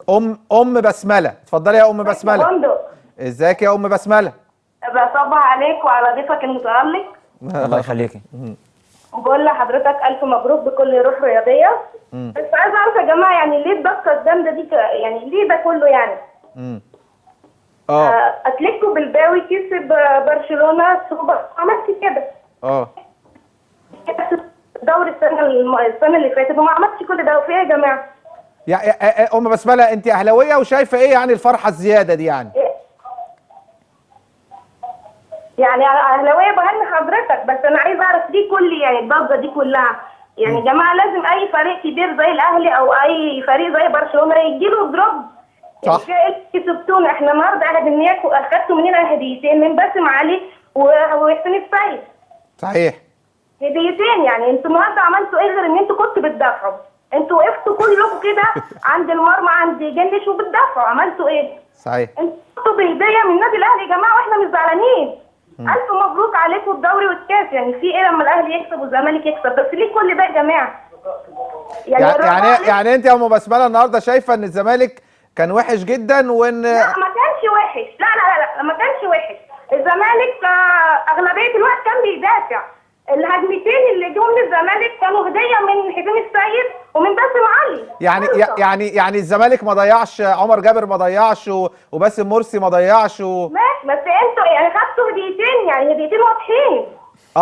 ام بسمله، اتفضلي يا ام بسمله. ازيك يا ام بسمله؟ بصبح عليك وعلى ضيفك المتألق. الله يخليكي. وبقول لحضرتك الف مبروك بكل روح رياضيه. بس عايزه اعرف يا جماعه يعني ليه الضغطه الجامده دي يعني ليه ده كله يعني؟ اتلتيكو بالباوي كسب برشلونه سوبر، عملت كده. دوري السنه اللي فاتت وما عملتش كل ده، وفي ايه يا جماعه؟ يا ام بسمله انت اهلاويه وشايفه ايه يعني الفرحه الزياده دي يعني؟ يعني اهلاويه بهني حضرتك، بس انا عايز اعرف دي كل يعني الضجه دي كلها يعني يا جماعه لازم اي فريق كبير زي الاهلي او اي فريق زي برشلونه يجيله دروب. صح. كسبتونا احنا النهارده اهديناكم، اخدتوا مننا هديتين من باسم علي وحسين السيد. صحيح. هديتين، يعني انتوا النهارده عملتوا ايه غير ان انتوا كنتوا بتدافعوا؟ انتوا وقفتوا كلكم كده عند المرمى عند جنش وبتدافعوا، عملتوا ايه؟ صحيح. انتوا بهديه من النادي الاهلي يا جماعه واحنا مش زعلانين. الف مبروك عليكم الدوري والكاس، يعني في ايه لما الاهلي يكسب والزمالك يكسب؟ بس ليه كل ده يا جماعه؟ يعني انت يا ام بسمله النهارده شايفه ان الزمالك كان وحش جدا وان لا ما كانش وحش، لا لا لا ما كانش وحش. الزمالك اغلبيه الوقت كان بيدافع. الهجمتين اللي جم من الزمالك كانوا هديه من حسين السيد ومن باسم علي. يعني الزمالك ما ضيعش، عمر جابر ما ضيعش وباسم مرسي ما ضيعش ماشي، بس انتوا يعني خدتوا هديتين، يعني هديتين واضحين.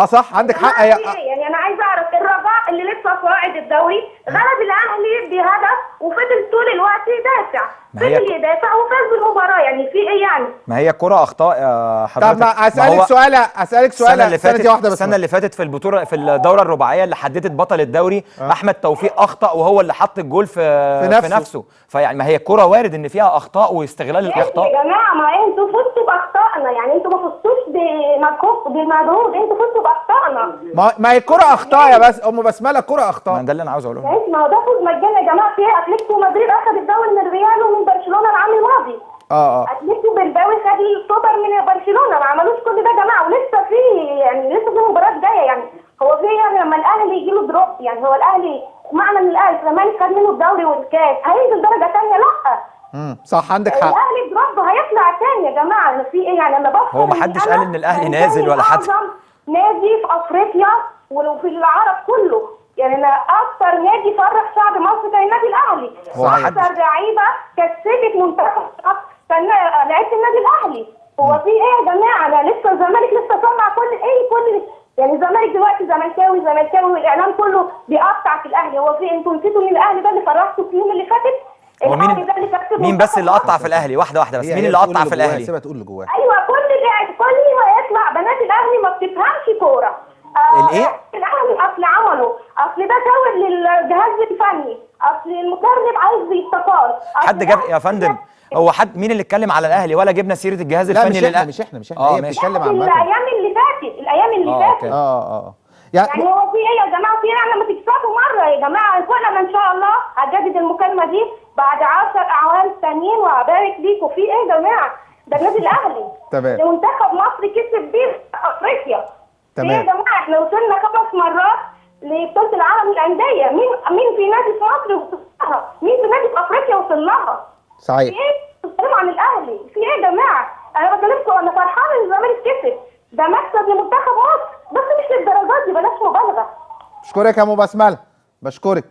صح عندك حق. يعني انا عايزه اعرف الرجاء اللي لسه صاعد الدوري غلب الاهلي بهدف وفضل طول الوقت يدافع، فضل يدافع وفاز بالمباراه، يعني في ايه يعني؟ ما هي الكرة اخطاء يا حضرتك. طب ما اسالك سؤال السنه اللي فاتت في البطوله في الدوره الرباعيه اللي حددت بطل الدوري احمد توفيق اخطا وهو اللي حط الجول في نفسه. فيعني ما هي الكرة وارد ان فيها اخطاء واستغلال الاخطاء. يا جماعه ما انتوا فزتوا باخطائنا، يعني انتوا ما فزتوش بمجهود، انتوا فزتوا باخطائنا. ما هي الكرة اخطاء يا بس ام بسمله، الكرة اخطاء. ما ده اللي انا عاوز اقوله. ما هو ده فوز مجاني يا جماعه. فيها اتلتيكو مدريد اخذ الدوري من الريال ومن برشلونه العام الماضي. اتلتيكو بالباوي خد السوبر من برشلونه، ما عملوش كل ده يا جماعه، ولسه في مباريات جايه. يعني هو في يعني لما الاهلي يجي له دروب، يعني هو الاهلي معنى ان الاهلي الزمالك خد منه الدوري والكاس هينزل درجه ثانيه؟ لا. صح عندك حق. الاهلي دروب هيطلع ثاني يا جماعه، في ايه يعني؟ انا بفكر هو ما حدش قال ان الاهلي نازل ولا حد. نادي في افريقيا وفي العرب كله، يعني انا اكتر نادي فرح شعب مصر كان النادي الاهلي. اكتر لعيبه كسبت منتخب كان لعيبه النادي الاهلي. هو في ايه يا جماعه؟ انا لسه الزمالك لسه سامع كل يعني الزمالك دلوقتي زملكاوي والاعلام كله بيقطع في الاهلي. هو في انتوا نسيتوا ان الاهلي ده اللي فرحتوا في اليوم اللي فاتت؟ هو مين بس اللي قطع في الاهلي؟ واحده بس، مين اللي قطع في الاهلي؟ سيبها تقول اللي جواها. ايوه كل ما يطلع بنات الاهلي ما بتفهمش كوره. الايه؟ الاهلي اصل عمله، اصل ده شاور للجهاز الفني، اصل المدرب عايز يستقال. حد جاب يا فندم؟ هو حد مين اللي اتكلم على الاهلي ولا جبنا سيره الجهاز الفني للاهلي؟ مش احنا هي بتتكلم عن الايام اللي فاتت. يعني هو في ايه يا جماعه؟ في ايه لما تكسبوا مره يا جماعه؟ كلنا ان شاء الله هجدد المكالمه دي بعد 10 اعوام ثانيين وهبارك ليكم. في ايه يا جماعه؟ ده النادي الاهلي. تمام. منتخب مصر كسب بيه افريقيا. تمام. يا جماعه احنا وصلنا 5 مرات لبطوله العالم للانديه. مين في نادي في مصر وصلها؟ مين في نادي في افريقيا وصل لها؟ صحيح. في ايه؟ بتتكلموا عن الاهلي؟ في ايه يا جماعه؟ انا بكلمكم انا فرحانه ان الزمالك كسب، ده مكسب لمنتخب مصر، بس مش للدرجات دي، بلاش مبالغه. بشكرك يا ام بسمله، بشكرك.